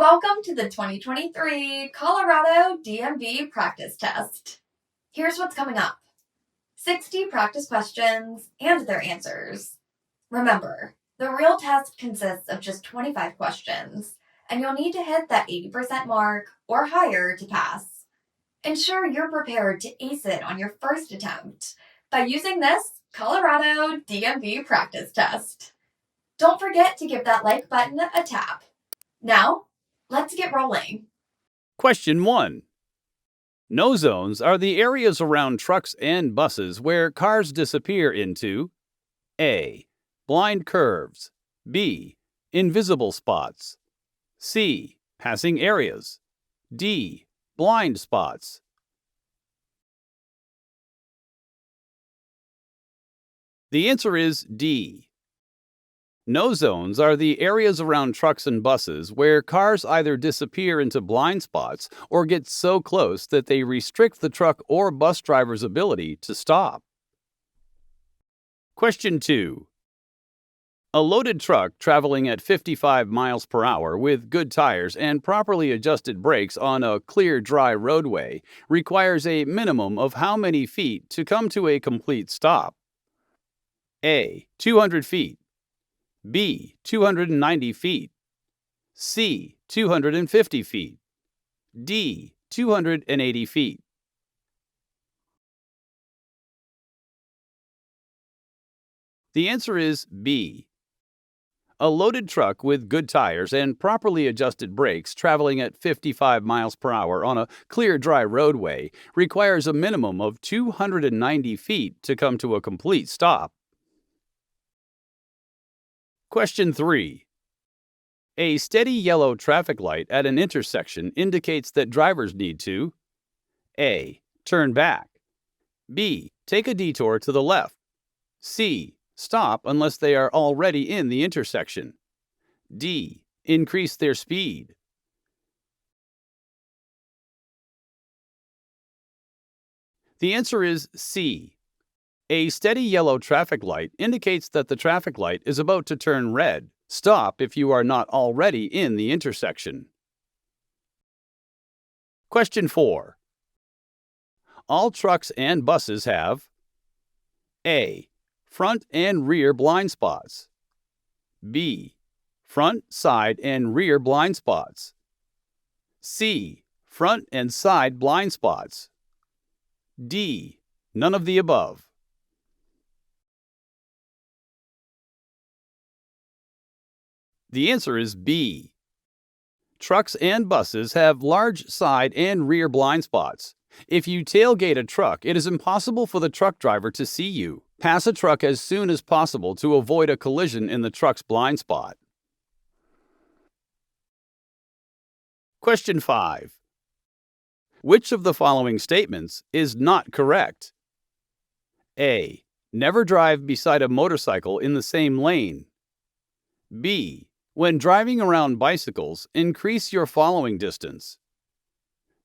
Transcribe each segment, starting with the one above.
Welcome to the 2023 Colorado DMV practice test. Here's what's coming up. 60 practice questions and their answers. Remember, the real test consists of just 25 questions, and you'll need to hit that 80% mark or higher to pass. Ensure you're prepared to ace it on your first attempt by using this Colorado DMV practice test. Don't forget to give that like button a tap. Now, let's get rolling. Question 1. No zones are the areas around trucks and buses where cars disappear into A. Blind curves, B. Invisible spots, C. Passing areas, D. Blind spots. The answer is D. No zones are the areas around trucks and buses where cars either disappear into blind spots or get so close that they restrict the truck or bus driver's ability to stop. Question 2. A loaded truck traveling at 55 miles per hour with good tires and properly adjusted brakes on a clear, dry roadway requires a minimum of how many feet to come to a complete stop? A. 200 feet. B. 290 feet. C. 250 feet. D. 280 feet. The answer is B. A loaded truck with good tires and properly adjusted brakes traveling at 55 miles per hour on a clear, dry roadway requires a minimum of 290 feet to come to a complete stop. Question 3. A steady yellow traffic light at an intersection indicates that drivers need to A. Turn back, B. Take a detour to the left, C. Stop unless they are already in the intersection, D. Increase their speed. The answer is C. A steady yellow traffic light indicates that the traffic light is about to turn red. Stop if you are not already in the intersection. Question 4. All trucks and buses have A. Front and rear blind spots, B. Front, side, and rear blind spots, C. Front and side blind spots, D. None of the above. The answer is B. Trucks and buses have large side and rear blind spots. If you tailgate a truck, it is impossible for the truck driver to see you. Pass a truck as soon as possible to avoid a collision in the truck's blind spot. Question 5. Which of the following statements is not correct? A. Never drive beside a motorcycle in the same lane. B. When driving around bicycles, increase your following distance.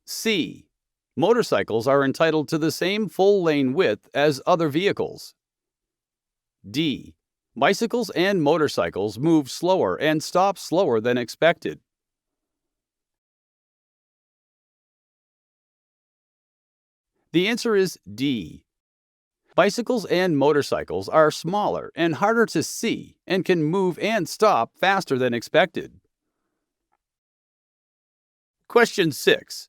C. Motorcycles are entitled to the same full lane width as other vehicles. D. Bicycles and motorcycles move slower and stop slower than expected. The answer is D. Bicycles and motorcycles are smaller and harder to see and can move and stop faster than expected. Question 6.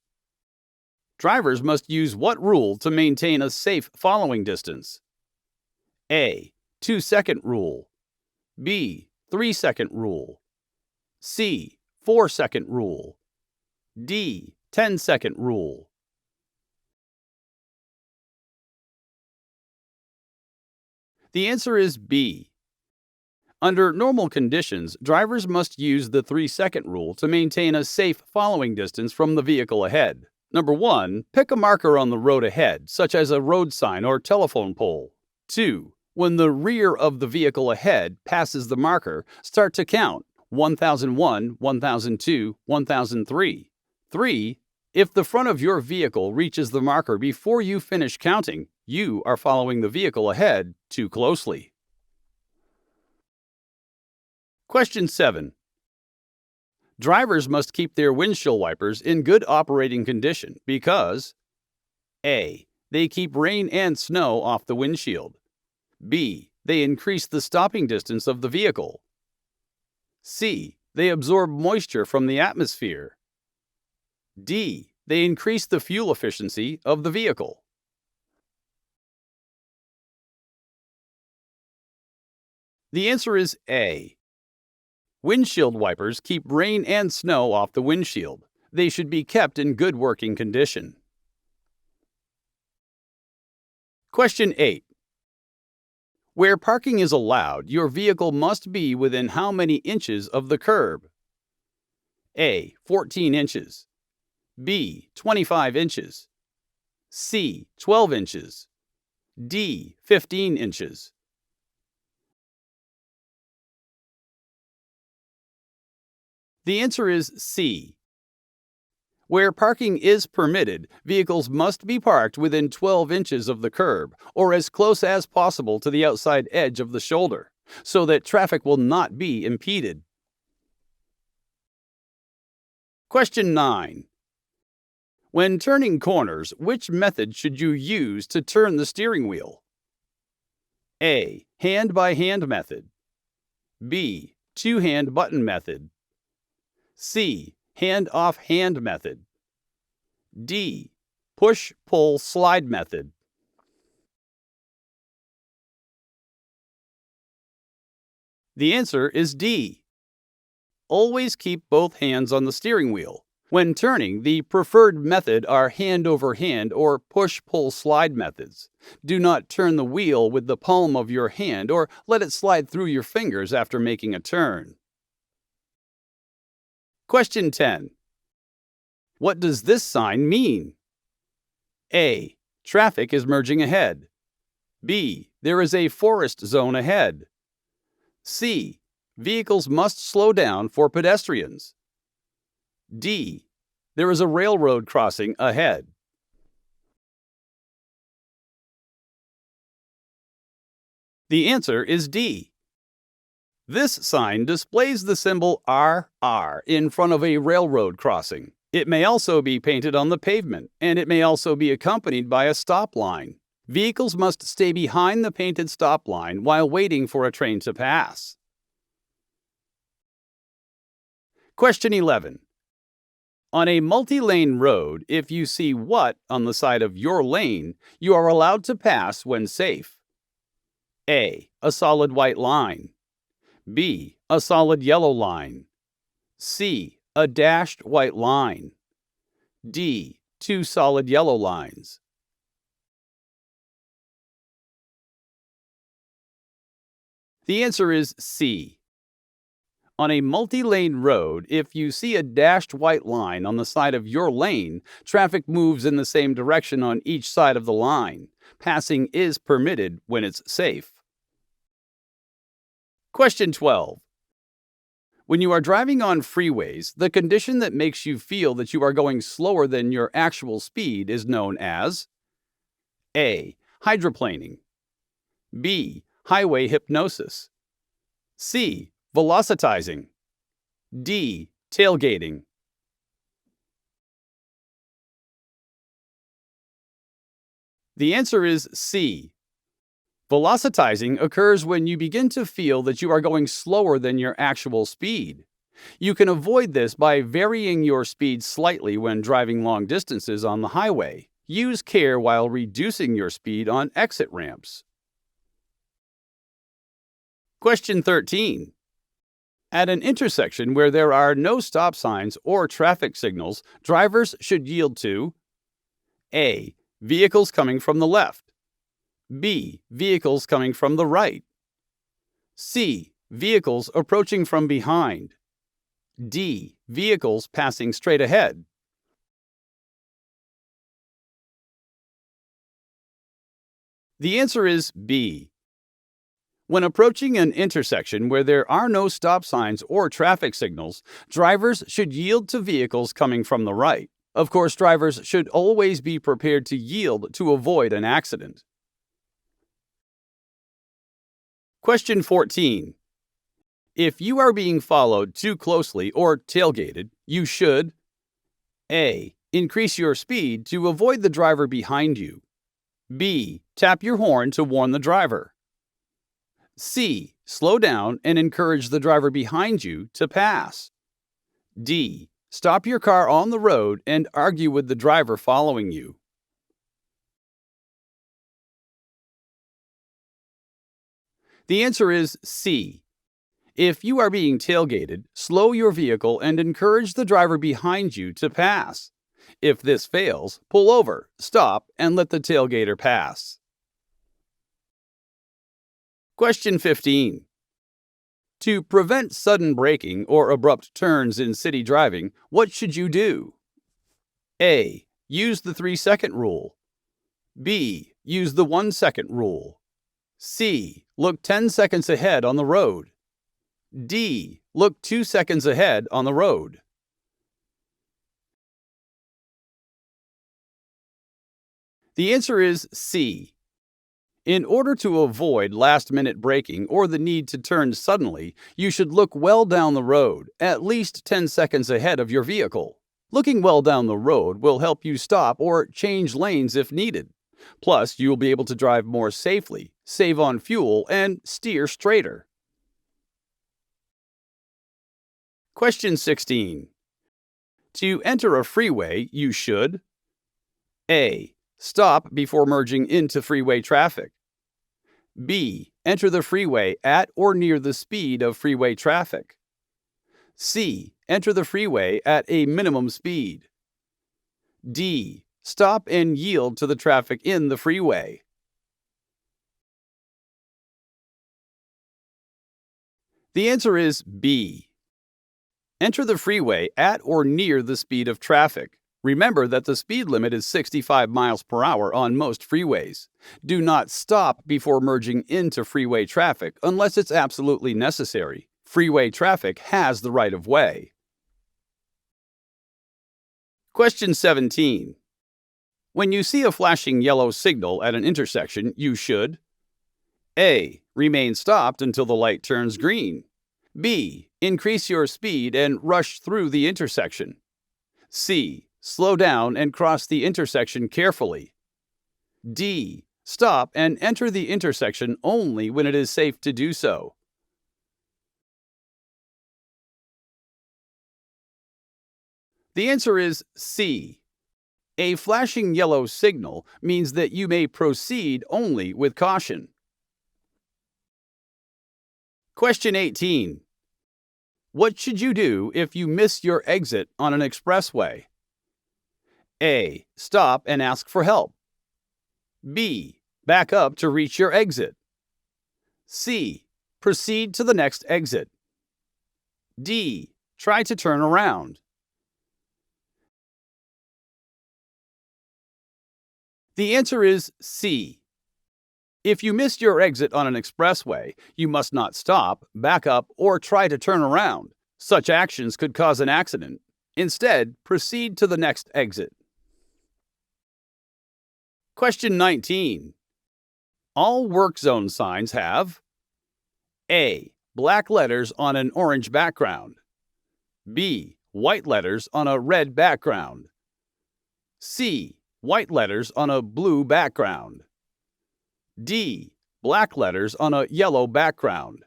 Drivers must use what rule to maintain a safe following distance? A. 2-second rule, B. 3-second rule, C. 4-second rule, D. 10-second rule. The answer is B. Under normal conditions, drivers must use the 3-second rule to maintain a safe following distance from the vehicle ahead. Number 1, pick a marker on the road ahead, such as a road sign or telephone pole. 2, when the rear of the vehicle ahead passes the marker, start to count 1001, 1002, 1003. 3, if the front of your vehicle reaches the marker before you finish counting, you are following the vehicle ahead too closely. Question 7. Drivers must keep their windshield wipers in good operating condition because A. They keep rain and snow off the windshield. B. They increase the stopping distance of the vehicle. C. They absorb moisture from the atmosphere. D. They increase the fuel efficiency of the vehicle. The answer is A. Windshield wipers keep rain and snow off the windshield. They should be kept in good working condition. Question 8. Where parking is allowed, your vehicle must be within how many inches of the curb? A. 14 inches. B. 25 inches. C. 12 inches. D. 15 inches. The answer is C. Where parking is permitted, vehicles must be parked within 12 inches of the curb, or as close as possible to the outside edge of the shoulder, so that traffic will not be impeded. Question 9. When turning corners, which method should you use to turn the steering wheel? A. Hand-by-hand method. B. Two-hand button method. C. Hand-off-hand method. D. Push-pull-slide method. The answer is D. Always keep both hands on the steering wheel. When turning, the preferred method are hand-over-hand or push-pull-slide methods. Do not turn the wheel with the palm of your hand or let it slide through your fingers after making a turn. Question 10. What does this sign mean? A. Traffic is merging ahead. B. There is a forest zone ahead. C. Vehicles must slow down for pedestrians. D. There is a railroad crossing ahead. The answer is D. This sign displays the symbol RR in front of a railroad crossing. It may also be painted on the pavement, and it may also be accompanied by a stop line. Vehicles must stay behind the painted stop line while waiting for a train to pass. Question 11. On a multi-lane road, if you see what on the side of your lane, you are allowed to pass when safe? A. A solid white line. B. A solid yellow line. C. A dashed white line. D. Two solid yellow lines. The answer is C. On a multi-lane road, if you see a dashed white line on the side of your lane, traffic moves in the same direction on each side of the line. Passing is permitted when it's safe. Question 12. When you are driving on freeways, the condition that makes you feel that you are going slower than your actual speed is known as A. Hydroplaning. B. Highway hypnosis. C. Velocitizing. D. Tailgating. The answer is C. Velocitizing occurs when you begin to feel that you are going slower than your actual speed. You can avoid this by varying your speed slightly when driving long distances on the highway. Use care while reducing your speed on exit ramps. Question 13. At an intersection where there are no stop signs or traffic signals, drivers should yield to A. Vehicles coming from the left. B. Vehicles coming from the right. C. Vehicles approaching from behind. D. Vehicles passing straight ahead. The answer is B. When approaching an intersection where there are no stop signs or traffic signals, drivers should yield to vehicles coming from the right. Of course, drivers should always be prepared to yield to avoid an accident. Question 14. If you are being followed too closely or tailgated, you should A. Increase your speed to avoid the driver behind you. B. Tap your horn to warn the driver. C. Slow down and encourage the driver behind you to pass. D. Stop your car on the road and argue with the driver following you. The answer is C. If you are being tailgated, slow your vehicle and encourage the driver behind you to pass. If this fails, pull over, stop, and let the tailgater pass. Question 15. To prevent sudden braking or abrupt turns in city driving, what should you do? A. Use the 3-second rule. B. Use the 1-second rule. C. Look 10 seconds ahead on the road. D. Look 2 seconds ahead on the road. The answer is C. In order to avoid last-minute braking or the need to turn suddenly, you should look well down the road, at least 10 seconds ahead of your vehicle. Looking well down the road will help you stop or change lanes if needed. Plus, you will be able to drive more safely, save on fuel, and steer straighter. Question 16. To enter a freeway, you should A. Stop before merging into freeway traffic. B. Enter the freeway at or near the speed of freeway traffic. C. Enter the freeway at a minimum speed. D. Stop and yield to the traffic in the freeway. The answer is B. Enter the freeway at or near the speed of traffic. Remember that the speed limit is 65 miles per hour on most freeways. Do not stop before merging into freeway traffic unless it's absolutely necessary. Freeway traffic has the right of way. Question 17. When you see a flashing yellow signal at an intersection, you should A. Remain stopped until the light turns green. B. Increase your speed and rush through the intersection. C. Slow down and cross the intersection carefully. D. Stop and enter the intersection only when it is safe to do so. The answer is C. A flashing yellow signal means that you may proceed only with caution. Question 18. What should you do if you miss your exit on an expressway? A. Stop and ask for help. B. Back up to reach your exit. C. Proceed to the next exit. D. Try to turn around. The answer is C. If you missed your exit on an expressway, you must not stop, back up, or try to turn around. Such actions could cause an accident. Instead, proceed to the next exit. Question 19. All work zone signs have A. Black letters on an orange background. B. White letters on a red background. C. White letters on a blue background. D. Black letters on a yellow background.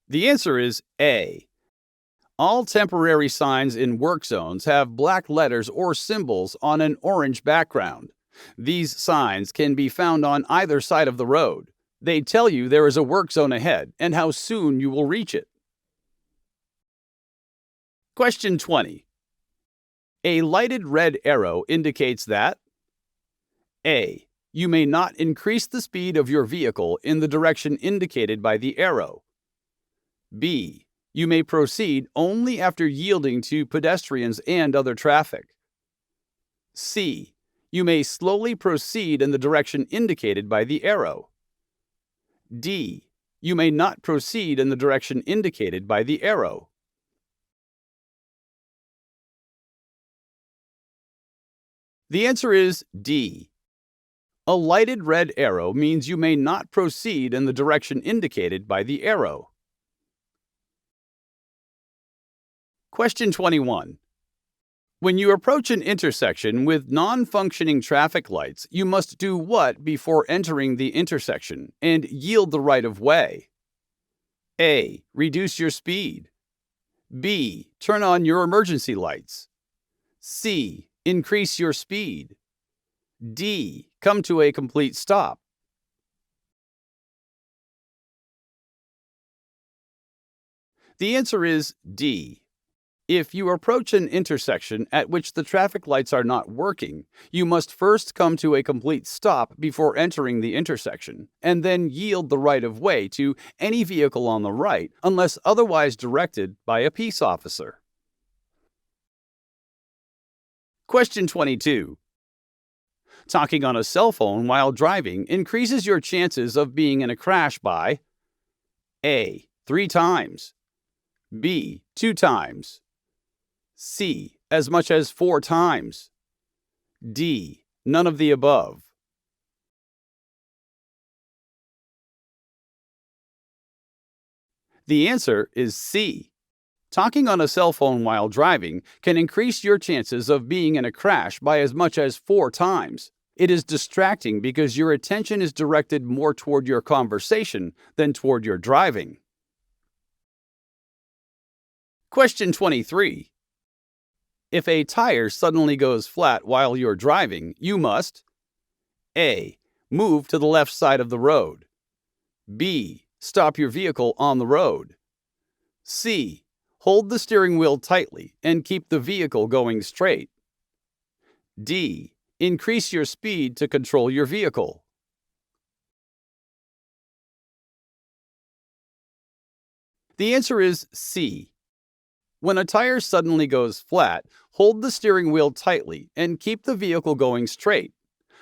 The answer is A. All temporary signs in work zones have black letters or symbols on an orange background. These signs can be found on either side of the road. They tell you there is a work zone ahead and how soon you will reach it. Question 20. A lighted red arrow indicates that A. You may not increase the speed of your vehicle in the direction indicated by the arrow. B. You may proceed only after yielding to pedestrians and other traffic. C. You may slowly proceed in the direction indicated by the arrow. D. You may not proceed in the direction indicated by the arrow. The answer is D. A lighted red arrow means you may not proceed in the direction indicated by the arrow. Question 21. When you approach an intersection with non-functioning traffic lights, you must do what before entering the intersection and yield the right of way? A. Reduce your speed. B. Turn on your emergency lights. C. Increase your speed. D. Come to a complete stop. The answer is D. If you approach an intersection at which the traffic lights are not working, you must first come to a complete stop before entering the intersection, and then yield the right of way to any vehicle on the right unless otherwise directed by a peace officer. Question 22. Talking on a cell phone while driving increases your chances of being in a crash by A. 3 times. B. 2 times. C. As much as 4 times. D. None of the above. The answer is C. Talking on a cell phone while driving can increase your chances of being in a crash by as much as 4 times. It is distracting because your attention is directed more toward your conversation than toward your driving. Question 23. If a tire suddenly goes flat while you're driving, you must A. Move to the left side of the road. B. Stop your vehicle on the road. C. Hold the steering wheel tightly and keep the vehicle going straight. D. Increase your speed to control your vehicle. The answer is C. When a tire suddenly goes flat, hold the steering wheel tightly and keep the vehicle going straight.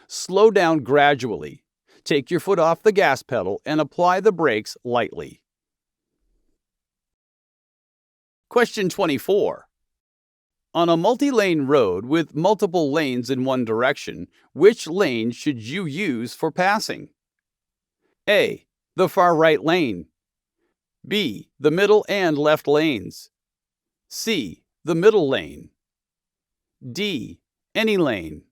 Slow down gradually. Take your foot off the gas pedal and apply the brakes lightly. Question 24. On a multi-lane road with multiple lanes in one direction, which lane should you use for passing? A. The far right lane. B. The middle and left lanes. C. The middle lane. D. Any lane.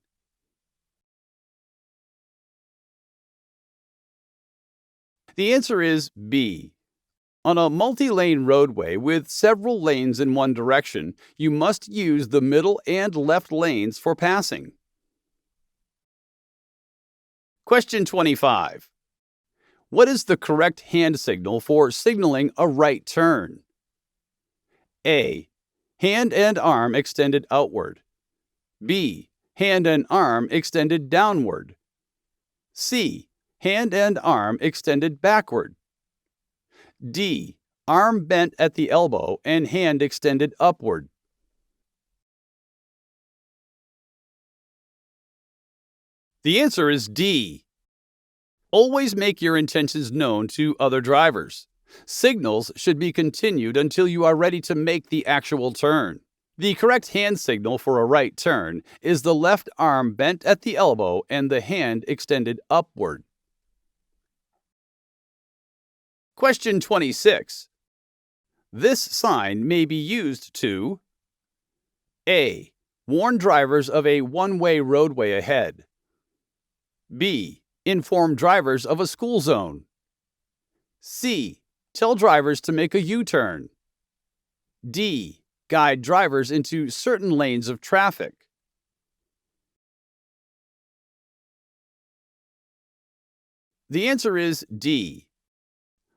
The answer is B. On a multi-lane roadway with several lanes in one direction, you must use the middle and left lanes for passing. Question 25. What is the correct hand signal for signaling a right turn? A. Hand and arm extended outward. B. Hand and arm extended downward. C. Hand and arm extended backward. D. Arm bent at the elbow and hand extended upward. The answer is D. Always make your intentions known to other drivers. Signals should be continued until you are ready to make the actual turn. The correct hand signal for a right turn is the left arm bent at the elbow and the hand extended upward. Question 26. This sign may be used to A. Warn drivers of a one-way roadway ahead. B. Inform drivers of a school zone. C. Tell drivers to make a U-turn. D. Guide drivers into certain lanes of traffic. The answer is D.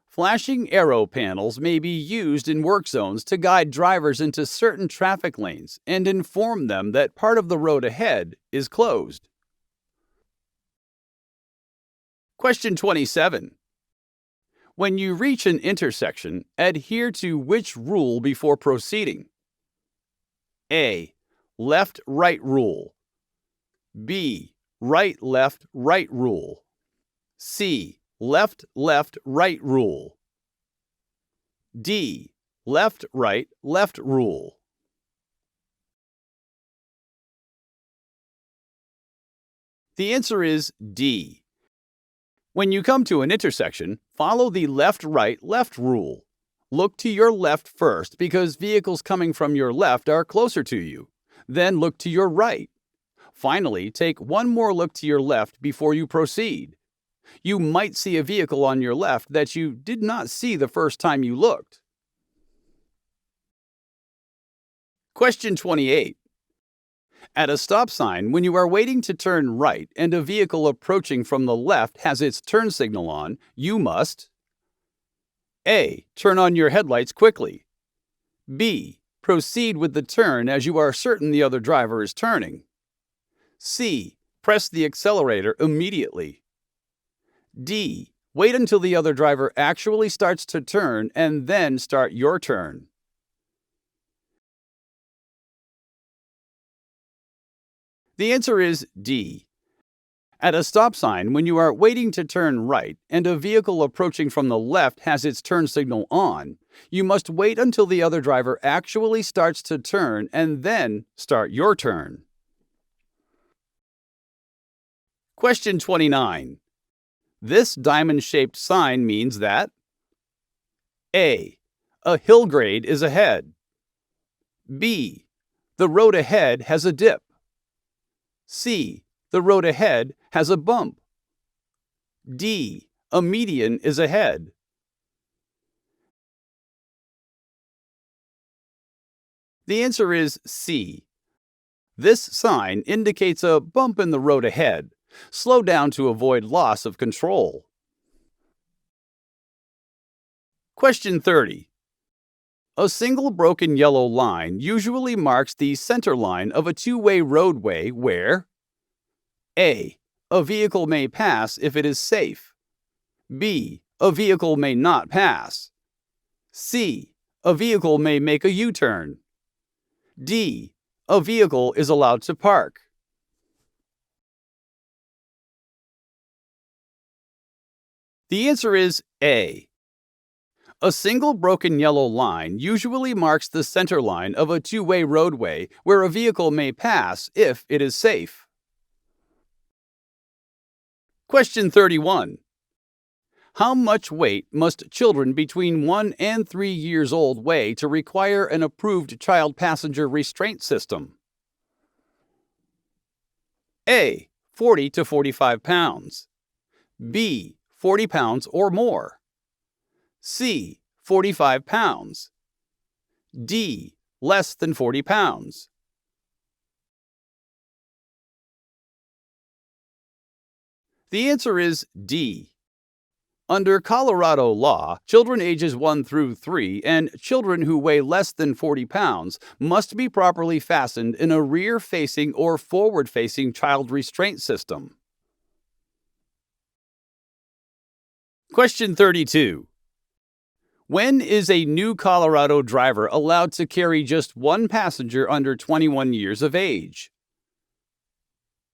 Flashing arrow panels may be used in work zones to guide drivers into certain traffic lanes and inform them that part of the road ahead is closed. Question 27. When you reach an intersection, adhere to which rule before proceeding? A. Left-right rule. B. Right-left-right rule. C. Left-left-right rule. D. Left-right-left rule. The answer is D. When you come to an intersection, follow the left-right-left rule. Look to your left first because vehicles coming from your left are closer to you. Then look to your right. Finally, take one more look to your left before you proceed. You might see a vehicle on your left that you did not see the first time you looked. Question 28. At a stop sign, when you are waiting to turn right and a vehicle approaching from the left has its turn signal on, you must A. Turn on your headlights quickly. B. Proceed with the turn as you are certain the other driver is turning. C. Press the accelerator immediately. D. Wait until the other driver actually starts to turn and then start your turn. The answer is D. At a stop sign, when you are waiting to turn right and a vehicle approaching from the left has its turn signal on, you must wait until the other driver actually starts to turn and then start your turn. Question 29. This diamond-shaped sign means that A. A hill grade is ahead. B. The road ahead has a dip. C. The road ahead has a bump. D. A median is ahead. The answer is C. This sign indicates a bump in the road ahead. Slow down to avoid loss of control. Question 30. A single broken yellow line usually marks the center line of a two-way roadway where A. A vehicle may pass if it is safe. B. A vehicle may not pass. C. A vehicle may make a U-turn. D. A vehicle is allowed to park. The answer is A. A single broken yellow line usually marks the center line of a two-way roadway where a vehicle may pass if it is safe. Question 31. How much weight must children between 1 and 3 years old weigh to require an approved child passenger restraint system? A. 40 to 45 pounds. B. 40 pounds or more. C. 45 pounds. D. Less than 40 pounds. The answer is D. Under Colorado law, children ages 1 through 3 and children who weigh less than 40 pounds must be properly fastened in a rear-facing or forward-facing child restraint system. Question 32. When is a new Colorado driver allowed to carry just one passenger under 21 years of age?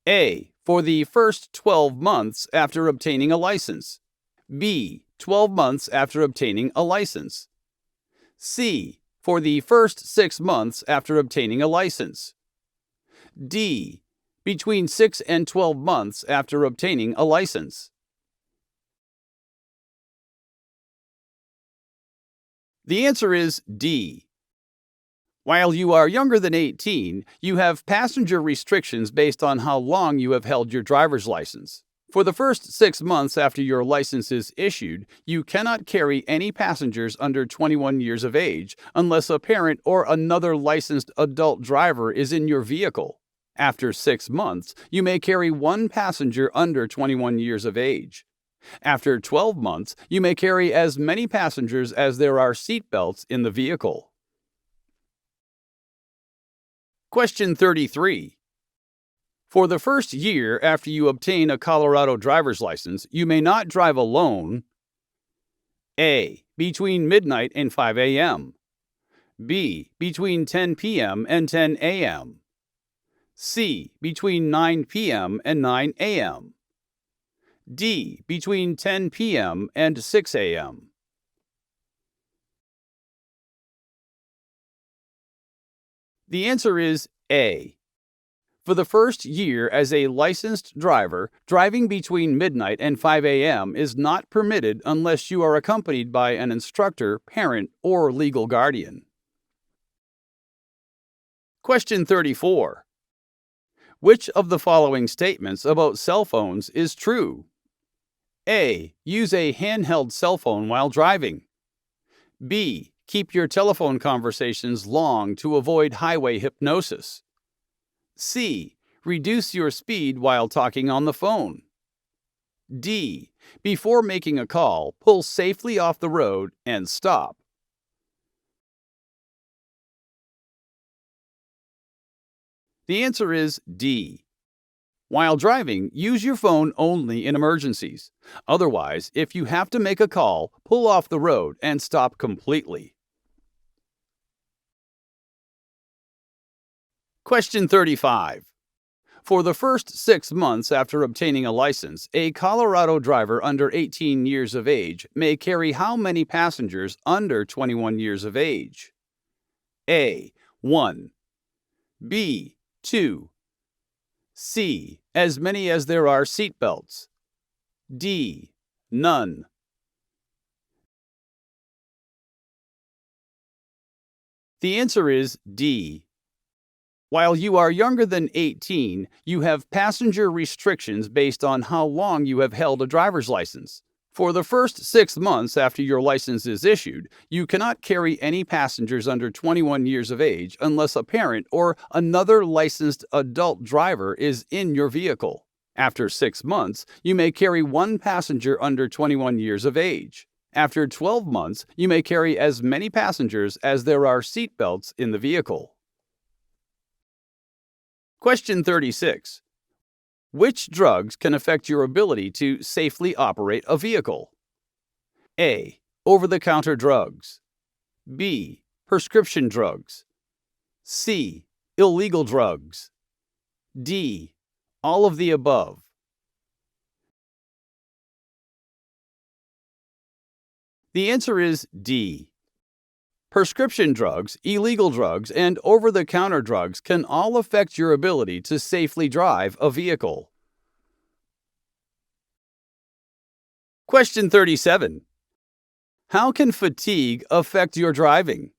A. For the first 12 months after obtaining a license. B. 12 months after obtaining a license. C. For the first 6 months after obtaining a license. D. Between 6 and 12 months after obtaining a license. The answer is D. While you are younger than 18, you have passenger restrictions based on how long you have held your driver's license. For the first 6 months after your license is issued, you cannot carry any passengers under 21 years of age unless a parent or another licensed adult driver is in your vehicle. After 6 months, you may carry one passenger under 21 years of age. After 12 months, you may carry as many passengers as there are seat belts in the vehicle. Question 33. For the first year after you obtain a Colorado driver's license, you may not drive alone. A. Between midnight and 5 a.m. B. Between 10 p.m. and 10 a.m. C. Between 9 p.m. and 9 a.m. D. Between 10 p.m. and 6 a.m. The answer is A. For the first year as a licensed driver, driving between midnight and 5 a.m. is not permitted unless you are accompanied by an instructor, parent, or legal guardian. Question 34. Which of the following statements about cell phones is true? A. Use a handheld cell phone while driving. B. Keep your telephone conversations long to avoid highway hypnosis. C. Reduce your speed while talking on the phone. D. Before making a call, pull safely off the road and stop. The answer is D. While driving, use your phone only in emergencies. Otherwise, if you have to make a call, pull off the road and stop completely. Question 35. For the first 6 months after obtaining a license, a Colorado driver under 18 years of age may carry how many passengers under 21 years of age? A. 1. B. 2. C. As many as there are seat belts. D. None. The answer is D. While you are younger than 18, you have passenger restrictions based on how long you have held a driver's license. For the first 6 months after your license is issued, you cannot carry any passengers under 21 years of age unless a parent or another licensed adult driver is in your vehicle. After 6 months, you may carry one passenger under 21 years of age. After 12 months, you may carry as many passengers as there are seat belts in the vehicle. Question 36. Which drugs can affect your ability to safely operate a vehicle? A. Over-the-counter drugs. B. Prescription drugs. C. Illegal drugs. D. All of the above. The answer is D. Prescription drugs, illegal drugs, and over-the-counter drugs can all affect your ability to safely drive a vehicle. Question 37. How can fatigue affect your driving?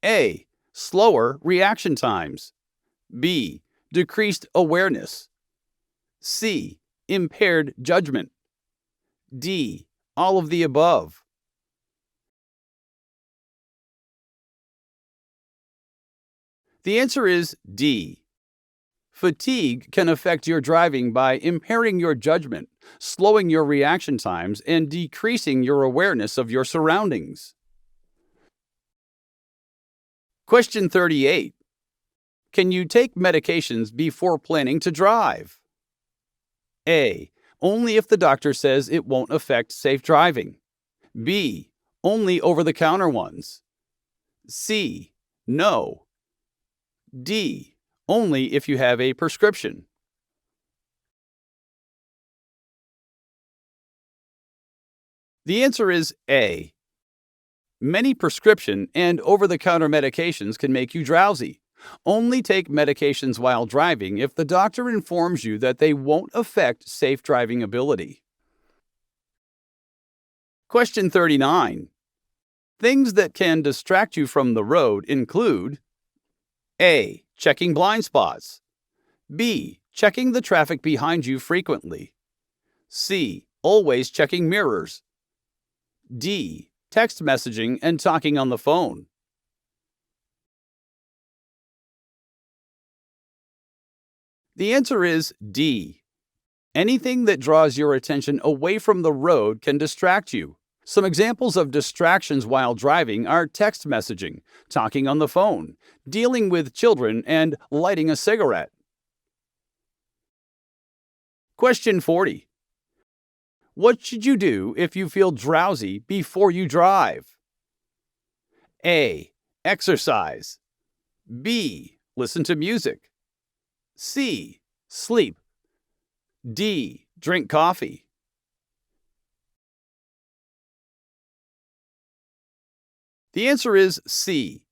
A. Slower reaction times. B. Decreased awareness. C. Impaired judgment. D. All of the above. The answer is D. Fatigue can affect your driving by impairing your judgment, slowing your reaction times, and decreasing your awareness of your surroundings. Question 38. Can you take medications before planning to drive? A. Only if the doctor says it won't affect safe driving. B. Only over-the-counter ones. C. No. D. Only if you have a prescription. The answer is A. Many prescription and over-the-counter medications can make you drowsy. Only take medications while driving if the doctor informs you that they won't affect safe driving ability. Question 39. Things that can distract you from the road include A. Checking blind spots. B. Checking the traffic behind you frequently. C. Always checking mirrors. D. Text messaging and talking on the phone. The answer is D. Anything that draws your attention away from the road can distract you. Some examples of distractions while driving are text messaging, talking on the phone, dealing with children, and lighting a cigarette. Question 40. What should you do if you feel drowsy before you drive? A. Exercise. B. Listen to music. C. Sleep. D. Drink coffee. The answer is C.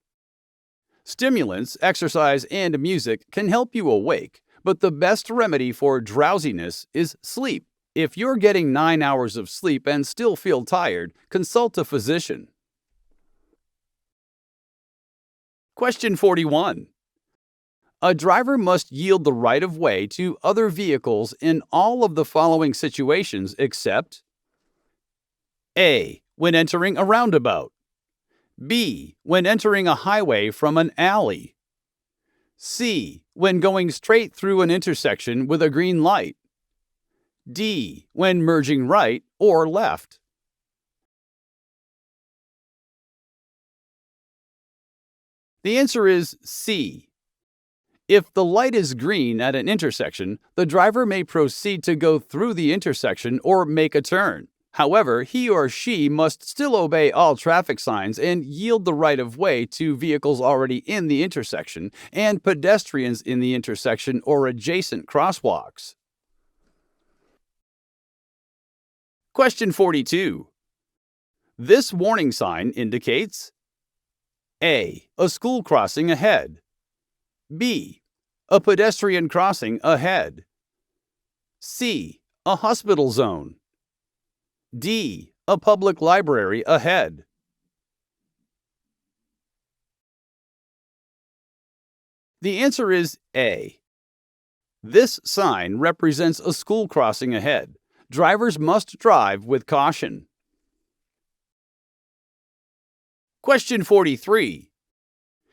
Stimulants, exercise, and music can help you awake, but the best remedy for drowsiness is sleep. If you're getting 9 hours of sleep and still feel tired, consult a physician. Question 41. A driver must yield the right of way to other vehicles in all of the following situations except A. When entering a roundabout. B. When entering a highway from an alley. C. When going straight through an intersection with a green light. D. When merging right or left. The answer is C. If the light is green at an intersection, the driver may proceed to go through the intersection or make a turn. However, he or she must still obey all traffic signs and yield the right of way to vehicles already in the intersection and pedestrians in the intersection or adjacent crosswalks. Question 42. This warning sign indicates A. A school crossing ahead. B. A pedestrian crossing ahead. C. A hospital zone. D. A public library ahead. The answer is A. This sign represents a school crossing ahead. Drivers must drive with caution. Question 43.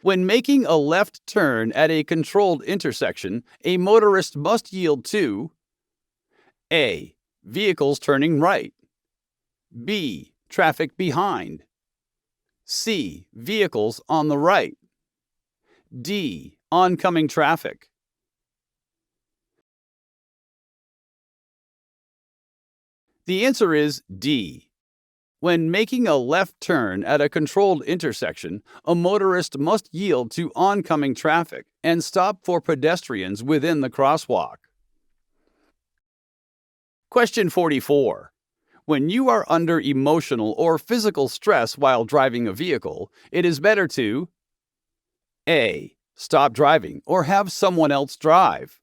When making a left turn at a controlled intersection, a motorist must yield to A. Vehicles turning right. B. Traffic behind. C. Vehicles on the right. D. Oncoming traffic. The answer is D. When making a left turn at a controlled intersection, a motorist must yield to oncoming traffic and stop for pedestrians within the crosswalk. Question 44. When you are under emotional or physical stress while driving a vehicle, it is better to A. Stop driving or have someone else drive.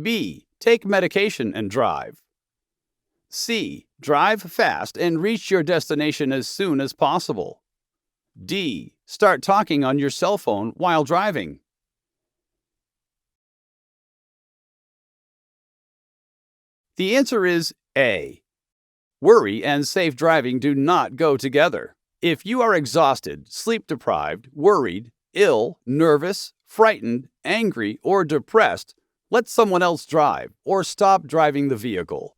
B. Take medication and drive. C. Drive fast and reach your destination as soon as possible. D. Start talking on your cell phone while driving. The answer is A. Worry and safe driving do not go together. If you are exhausted, sleep-deprived, worried, ill, nervous, frightened, angry, or depressed, let someone else drive or stop driving the vehicle.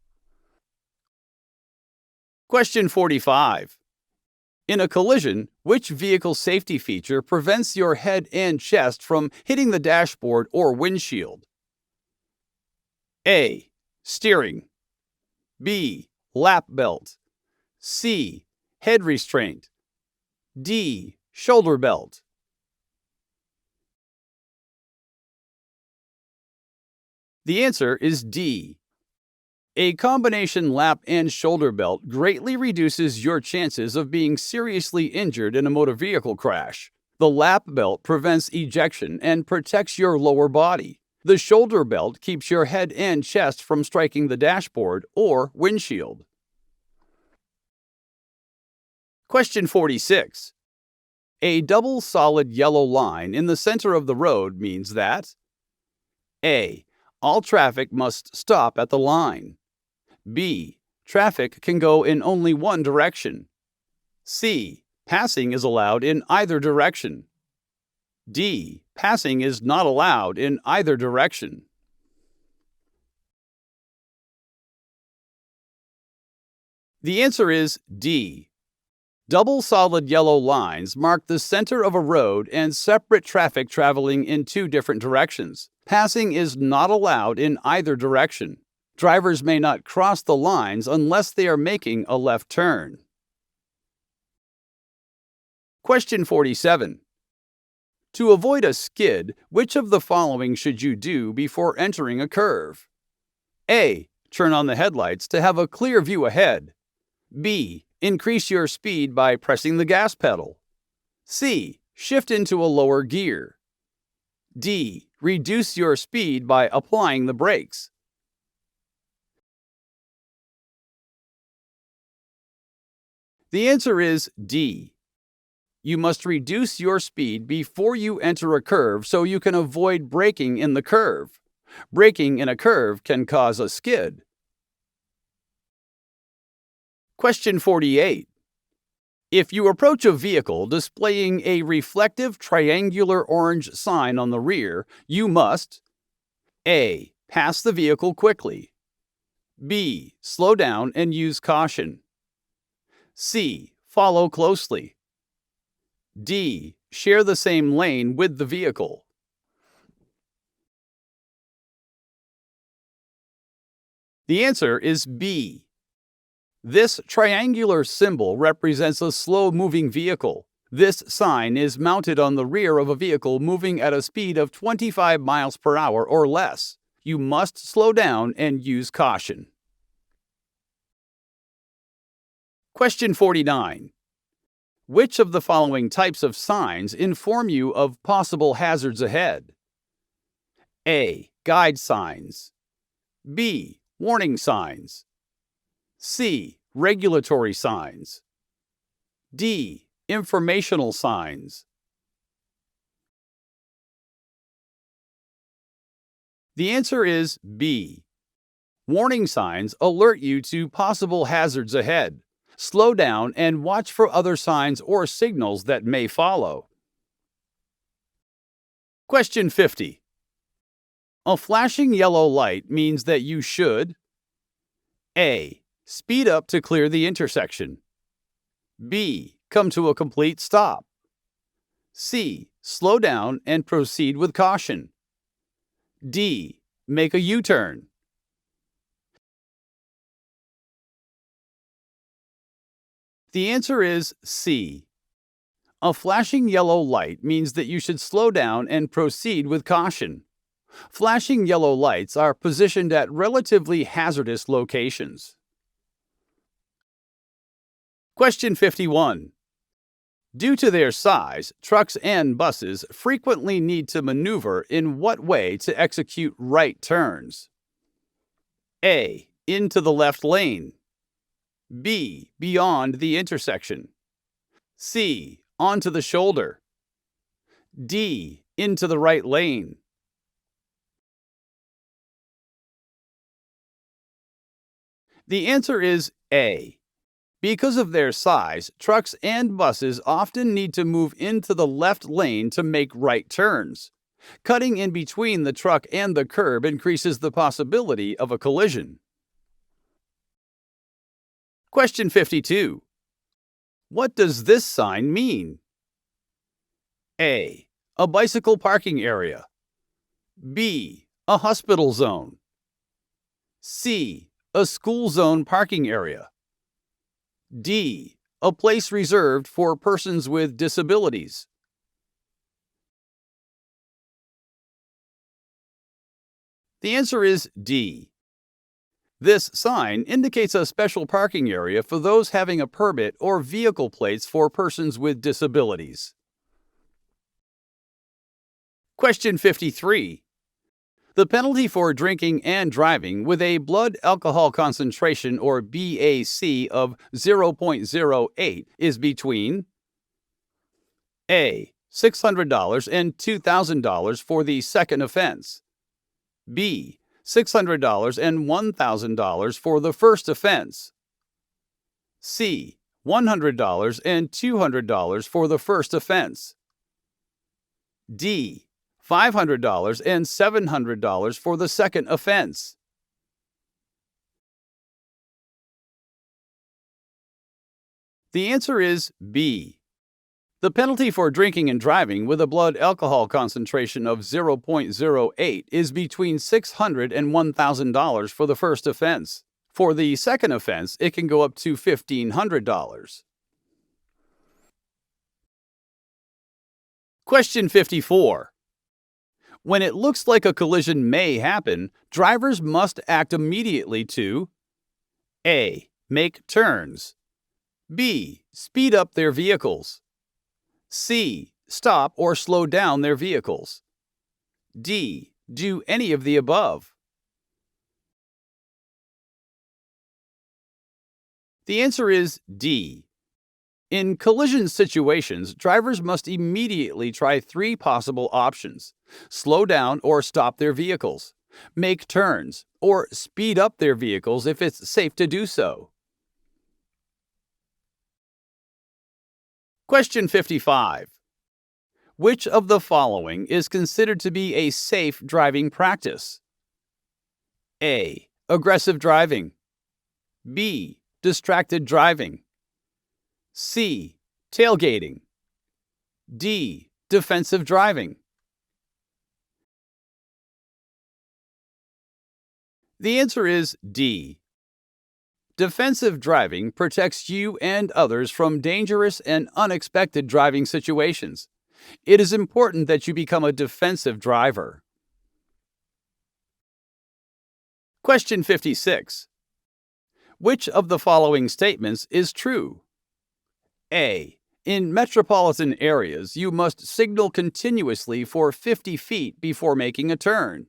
Question 45. In a collision, which vehicle safety feature prevents your head and chest from hitting the dashboard or windshield? A. Steering. B. Lap belt. C. Head restraint. D. Shoulder belt. The answer is D. A combination lap and shoulder belt greatly reduces your chances of being seriously injured in a motor vehicle crash. The lap belt prevents ejection and protects your lower body. The shoulder belt keeps your head and chest from striking the dashboard or windshield. Question 46. A double solid yellow line in the center of the road means that A. All traffic must stop at the line. B. Traffic can go in only one direction. C. Passing is allowed in either direction. D. Passing is not allowed in either direction. The answer is D. Double solid yellow lines mark the center of a road and separate traffic traveling in two different directions. Passing is not allowed in either direction. Drivers may not cross the lines unless they are making a left turn. Question 47. To avoid a skid, which of the following should you do before entering a curve? A. Turn on the headlights to have a clear view ahead. B. Increase your speed by pressing the gas pedal. C. shift into a lower gear. D. Reduce your speed by applying the brakes. The answer is D. You must reduce your speed before you enter a curve so you can avoid braking in the curve. Braking in a curve can cause a skid. Question 48. If you approach a vehicle displaying a reflective triangular orange sign on the rear, you must A. Pass the vehicle quickly. B. Slow down and use caution. C. Follow closely. D. Share the same lane with the vehicle. The answer is B. This triangular symbol represents a slow-moving vehicle. This sign is mounted on the rear of a vehicle moving at a speed of 25 miles per hour or less. You must slow down and use caution. Question 49. Which of the following types of signs inform you of possible hazards ahead? A. Guide signs. B. Warning signs. C. Regulatory signs. D. Informational signs. The answer is B. Warning signs alert you to possible hazards ahead. Slow down and watch for other signs or signals that may follow. Question 50. A flashing yellow light means that you should A. Speed up to clear the intersection. B. Come to a complete stop. C. Slow down and proceed with caution. D. Make a U-turn. The answer is C. A flashing yellow light means that you should slow down and proceed with caution. Flashing yellow lights are positioned at relatively hazardous locations. Question 51. Due to their size, trucks and buses frequently need to maneuver in what way to execute right turns? A. Into the left lane. B. Beyond the intersection. C. Onto the shoulder. D. Into the right lane. The answer is A. Because of their size, trucks and buses often need to move into the left lane to make right turns. Cutting in between the truck and the curb increases the possibility of a collision. Question 52. What does this sign mean? A. A bicycle parking area. B. A hospital zone. C. A school zone parking area. D. A place reserved for persons with disabilities. The answer is D. This sign indicates a special parking area for those having a permit or vehicle plates for persons with disabilities. Question 53. The penalty for drinking and driving with a blood alcohol concentration or BAC of 0.08 is between A. $600 and $2,000 for the second offense. B. $600 and $1,000 for the first offense. C. $100 and $200 for the first offense. D. $500 and $700 for the second offense. The answer is B. The penalty for drinking and driving with a blood alcohol concentration of 0.08 is between $600 and $1,000 for the first offense. For the second offense, it can go up to $1,500. Question 54. When it looks like a collision may happen, drivers must act immediately to A. Make turns. B. Speed up their vehicles. C. stop or slow down their vehicles. D. Do any of the above. The answer is D. In collision situations, drivers must immediately try 3 possible options: slow down or stop their vehicles, make turns, or speed up their vehicles if it's safe to do so. Question 55. Which of the following is considered to be a safe driving practice? A. Aggressive driving. B. Distracted driving. C. Tailgating. D. Defensive driving. The answer is D. Defensive driving protects you and others from dangerous and unexpected driving situations. It is important that you become a defensive driver. Question 56. Which of the following statements is true? A. In metropolitan areas, you must signal continuously for 50 feet before making a turn.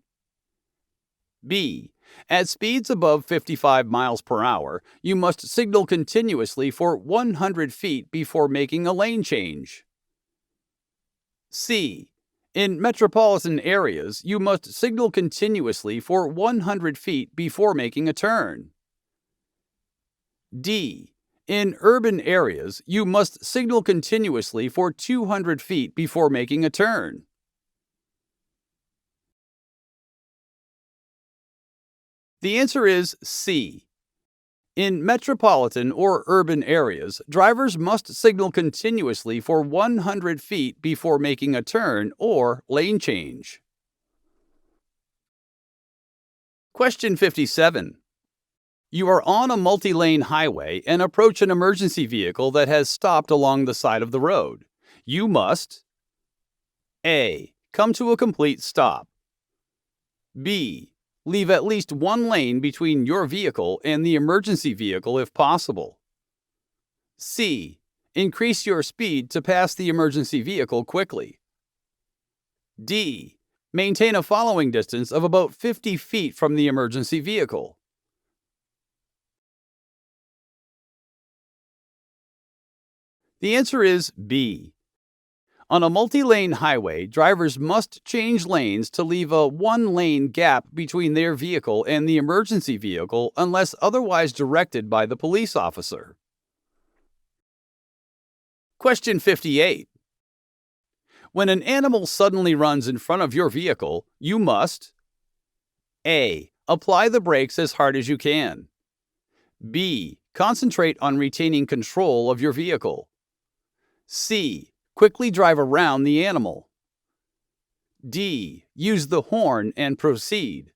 B. At speeds above 55 miles per hour, you must signal continuously for 100 feet before making a lane change. C. In metropolitan areas, you must signal continuously for 100 feet before making a turn. D. In urban areas, you must signal continuously for 200 feet before making a turn. The answer is C. In metropolitan or urban areas, drivers must signal continuously for 100 feet before making a turn or lane change. Question 57. You are on a multi-lane highway and approach an emergency vehicle that has stopped along the side of the road. You must A. Come to a complete stop. B. Leave at least one lane between your vehicle and the emergency vehicle if possible. C. Increase your speed to pass the emergency vehicle quickly. D. Maintain a following distance of about 50 feet from the emergency vehicle. The answer is B. On a multi-lane highway, drivers must change lanes to leave a one-lane gap between their vehicle and the emergency vehicle unless otherwise directed by the police officer. Question 58. When an animal suddenly runs in front of your vehicle, you must A. Apply the brakes as hard as you can. B. Concentrate on retaining control of your vehicle. C. Quickly drive around the animal. D. Use the horn and proceed.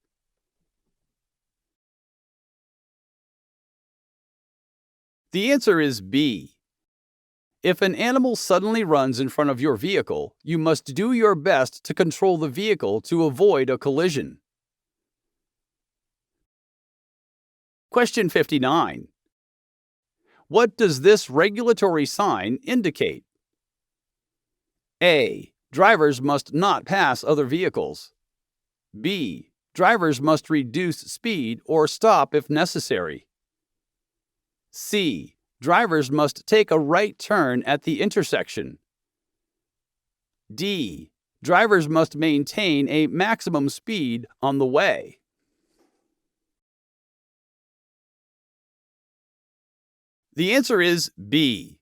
The answer is B. If an animal suddenly runs in front of your vehicle, you must do your best to control the vehicle to avoid a collision. Question 59. What does this regulatory sign indicate? A. Drivers must not pass other vehicles. B. Drivers must reduce speed or stop if necessary. C. Drivers must take a right turn at the intersection. D. Drivers must maintain a maximum speed on the way. The answer is B.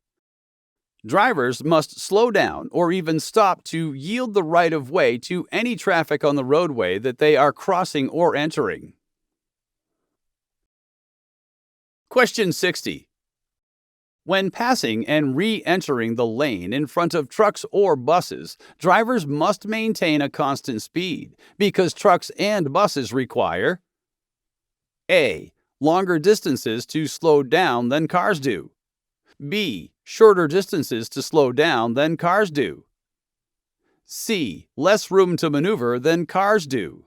Drivers must slow down or even stop to yield the right of way to any traffic on the roadway that they are crossing or entering. Question 60. When passing and re-entering the lane in front of trucks or buses, drivers must maintain a constant speed because trucks and buses require A. Longer distances to slow down than cars do. B. Shorter distances to slow down than cars do. C. Less room to maneuver than cars do.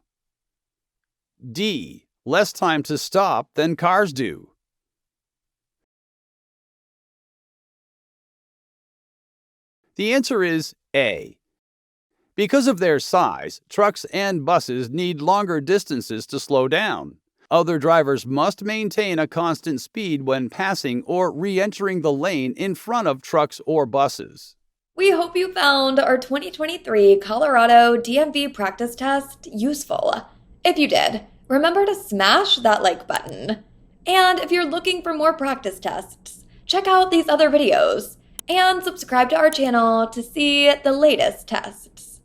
D. Less time to stop than cars do. The answer is A. Because of their size, trucks and buses need longer distances to slow down. Other drivers must maintain a constant speed when passing or re-entering the lane in front of trucks or buses. We hope you found our 2023 Colorado DMV practice test useful. If you did, remember to smash that like button. And if you're looking for more practice tests, check out these other videos and subscribe to our channel to see the latest tests.